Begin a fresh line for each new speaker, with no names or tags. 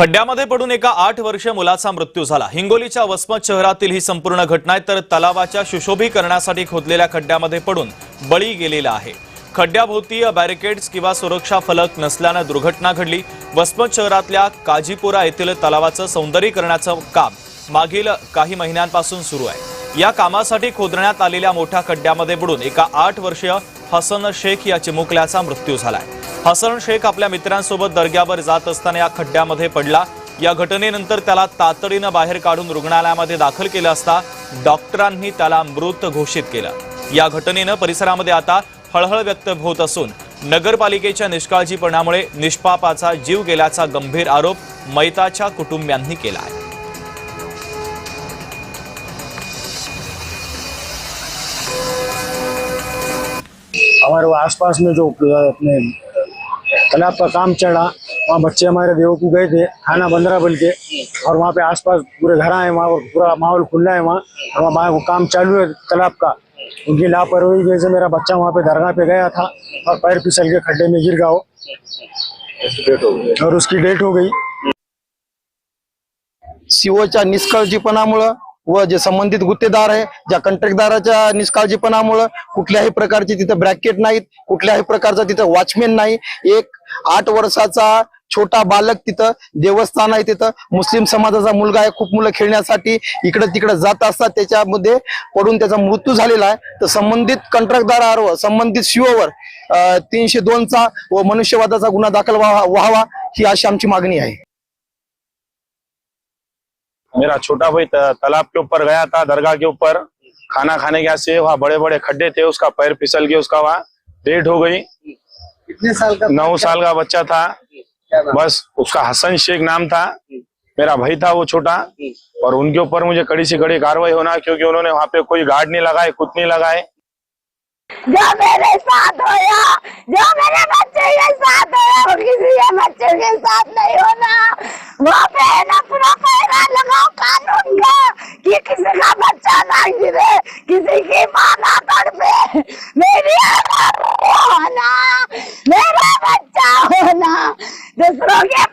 खड्ड्यामध्ये पडून एका 8 वर्षीय मुलाचा मृत्यू झाला। हिंगोलीच्या वसमत शहरातील ही संपूर्ण घटना आहे। तर तलावाच्या सुशोभीकरणासाठी खोदलेल्या खड्ड्यामध्ये पडून बळी गेलेला आहे। खड्ड्याभोवती बॅरिकेड्स किंवा सुरक्षा फलक नसल्याने दुर्घटना घडली। वसमत शहरातल्या काजीपुरा येथील तलावाचं सौंदर्यीकरणाचं काम मागील काही महिन्यांपासून सुरू आहे। या कामासाठी खोदण्यात आलेल्या मोठ्या खड्ड्यामध्ये बुडून एका 8 वर्षीय हसन शेख या चिमुकल्याचा मृत्यू झालाय। हसन शेख आपल्या मित्रांसोबत दर्ग्यावर जात असताना या खड्ड्यामध्ये पडला। या घटनेनंतर त्याला तातडीने बाहेर काढून रुग्णालयामध्ये दाखल केलं असता डॉक्टरांनी त्याला मृत घोषित केलं। या घटनेने परिसरामध्ये आता हळहळ व्यक्त होत असून नगरपालिकेच्या निष्काळजीपणामुळे निष्पापाचा जीव गेल्याचा गंभीर आरोप मयताच्या कुटुंबियांनी केला आहे।
हमारे वो आसपास में जो अपने तालाब का काम चढ़ा, वहाँ बच्चे हमारे बेवकूफ़ गए थे खाना बंदरा बोल के, और वहाँ पे आसपास पूरे घर हैं, वहाँ पूरा माहौल खुला है वहाँ, और वहाँ काम चालू है तालाब का। उनकी लापरवाही की वजह से मेरा बच्चा वहाँ पे दरगाह पे गया था और पैर फिसल के खड्डे में गिर गया हो और उसकी डेथ हो गई।
सीओच्या निष्काळजीपणामुळे व जे संबंधित गुत्तेदार आहे, ज्या कंत्राटदाराच्या निष्काळजीपणामुळे कुठल्याही प्रकारचे तिथे ब्रॅकेट नाहीत, कुठल्याही प्रकारचा तिथे वॉचमॅन नाही। एक 8 वर्षाचा छोटा बालक तिथं, देवस्थान आहे तिथं, मुस्लिम समाजाचा मुलगा आहे, खूप मुलं खेळण्यासाठी इकडे तिकडे जात असतात, त्याच्यामध्ये पडून त्याचा मृत्यू झालेला आहे। तर संबंधित कंत्राटदारावर, संबंधित सीओवर 302चा व मनुष्यवधाचा गुन्हा दाखल व्हावा ही अशी आमची मागणी आहे।
मेरा छोटा भाई तालाब के ऊपर गया था, दरगाह के ऊपर खाना खाने गया से वहाँ बड़े बड़े खड्डे थे, उसका पैर फिसल गया, उसका वहाँ डेथ हो गई।
कितने साल का?
9 साल का बच्चा था, बस उसका हसन शेख नाम था, मेरा भाई था वो छोटा। और उनके ऊपर मुझे कड़ी से कड़ी कार्रवाई होना, क्योंकि उन्होंने वहाँ पे कोई गार्ड नहीं लगाए, कुछ नहीं लगाए।
जो मेरे साथ होया, जो मेरे बच्चे के साथ होया, वो किसी के बच्चे के साथ नहीं होना। वहाँ पे है ना पूरा पैरा लगाओ कानून का कि किसी का बच्चा ना गिरे, किसी की माँ ना तड़पे। मेरी होना, मेरा बच्चा होना, दूसरों के